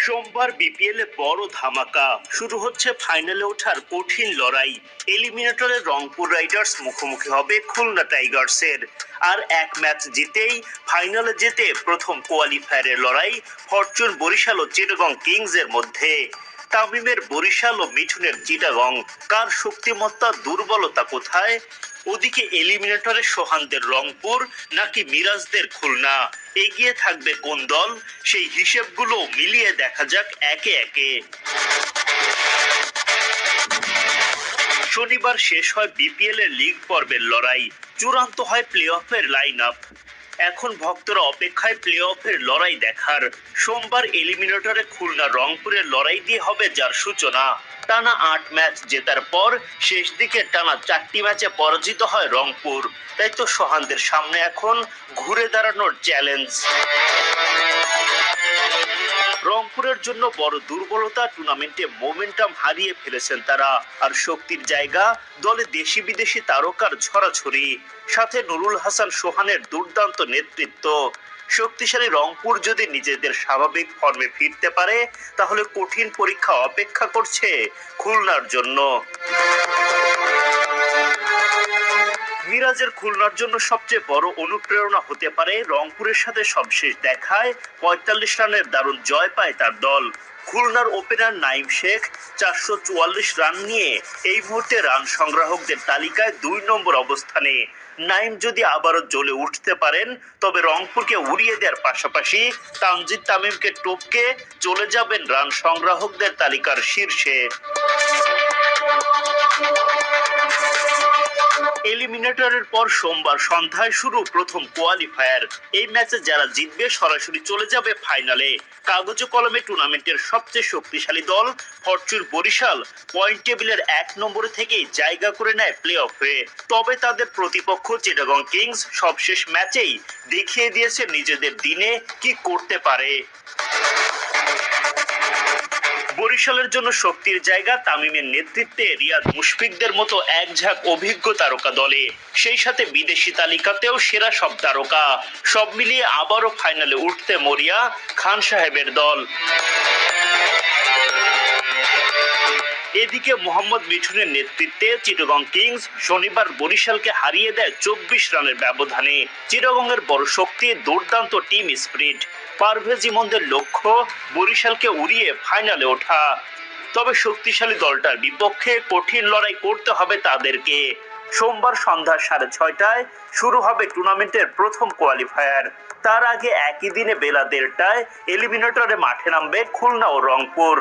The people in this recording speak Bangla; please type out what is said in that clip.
সোমবার বিপিএল এ বড় ধামাকা শুরু হচ্ছে ফাইনালে ওঠার কঠিন লড়াই। এলিমিনেটরে রংপুর রাইডার্স মুখোমুখি হবে খুলনা টাইগার্সের। আর এক ম্যাচ জিতেই ফাইনালে যেতে প্রথম কোয়ালিফায়ারের লড়াই ফরচুন বরিশাল ও চিটাগং কিংস এর মধ্যে। তামিমের বরিশাল ও মিঠুনের চিটাগং, কার শক্তিমত্তা দুর্বলতা কোথায়? ওদিকে এলিমিনেটরে সোহানদের রংপুর নাকি মিরাজদের খুলনা, এগিয়ে থাকবে কোন দল? সেই হিসেবগুলো মিলিয়ে দেখা যাক একে একে। শনিবার শেষ হয় বিপিএল এর লিগ পর্বের লড়াই, চূড়ান্ত হয় প্লে অফের লাইন আপ। এখন ভক্তরা অপেক্ষায় প্লে অফের লড়াই দেখার। সোমবার এলিমিনেটরে খুলনা রংপুরের লড়াই দিয়ে হবে যার সূচনা। টানা ৮ ম্যাচ জেতার পর শেষ দিকে টানা ৪টি ম্যাচে পরাজিত হয় রংপুর। তাই তো সোহানদের সামনে এখন ঘুরে দাঁড়ানোর চ্যালেঞ্জ। রংপুরের জন্য বড় দুর্বলতা, টুর্নামেন্টে মোমেন্টাম হারিয়ে ফেলেছেন তারা। আর শক্তির জায়গা দলে দেশি বিদেশি তারকার ছড়াছড়ি, সাথে নুরুল হাসান সোহানের দুর্দান্ত নেতৃত্ব। শক্তিশালী রংপুর যদি নিজেদের স্বাভাবিক ফর্মে ফিরতে পারে, তাহলে কঠিন পরীক্ষা অপেক্ষা করছে খুলনার জন্য। মিরাজের খুলনার জন্য সবচেয়ে বড় অনুপ্রেরণা হতে পারে রংপুরের সাথে সবশেষ দেখায় ৪৫ রানের দারুণ জয় পায় তার দল। খুলনার ওপেনার নাঈম শেখ ৪৪৪ রান নিয়ে এই মুহূর্তে রান সংগ্রাহকদের তালিকায় ২ নম্বর অবস্থানে। নাঈম যদি আবারও জ্বলে উঠতে পারেন, তবে রংপুরকে উড়িয়ে দেওয়ার পাশাপাশি তানজিদ তামিমকে টপকে চলে যাবেন রান সংগ্রাহকদের তালিকার শীর্ষে। এলিমিনেটরের পর সোমবার সন্ধ্যায় শুরু প্রথম কোয়ালিফায়ার। এই ম্যাচে যারা জিতবে সরাসরি চলে যাবে ফাইনালে। কাগজে কলমে টুর্নামেন্টের সবচেয়ে শক্তিশালী দল ফরচুন বরিশাল পয়েন্ট টেবিলের ১ নম্বরে থেকেই জায়গা করে নেয় প্লে অফে। তবে তাদের প্রতিপক্ষ চিটাগং কিংস সবশেষ ম্যাচেই দেখিয়ে দিয়েছে নিজেদের দিনে কি করতে পারে। বরিশালের জন্য শক্তির জায়গা তামিমের নেতৃত্বে রিয়াদ মুশফিকদের মতো এক ঝাঁক অভিজ্ঞ তারকা দলে, সেই সাথে বিদেশি তালিকাতেও সেরা সব তারকা। সব মিলিয়ে আবারও ফাইনালে উঠতে মরিয়া খান সাহেবের দল। এদিকে মোহাম্মদ মিঠুনের নেতৃত্বে চিটাগং কিংস শনিবার বরিশালকে হারিয়ে দেয় ২৪ রানের ব্যবধানে। চিটাগংয়ের বড় শক্তি দুর্দান্ত টিম স্পিরিট। পারভেজ ইমনদের লক্ষ্য বরিশালকে উড়িয়ে ফাইনালে ওঠা। তবে শক্তিশালী দলটার বিপক্ষে কঠিন লড়াই করতে হবে তাদেরকে। সোমবার সন্ধ্যা ৬:৩০টায় শুরু হবে টুর্নামেন্টের প্রথম কোয়ালিফায়ার। তার আগে একই দিনে বেলা ১:৩০টায় এলিমিনেটরে মাঠে নামবে খুলনা ও রংপুর।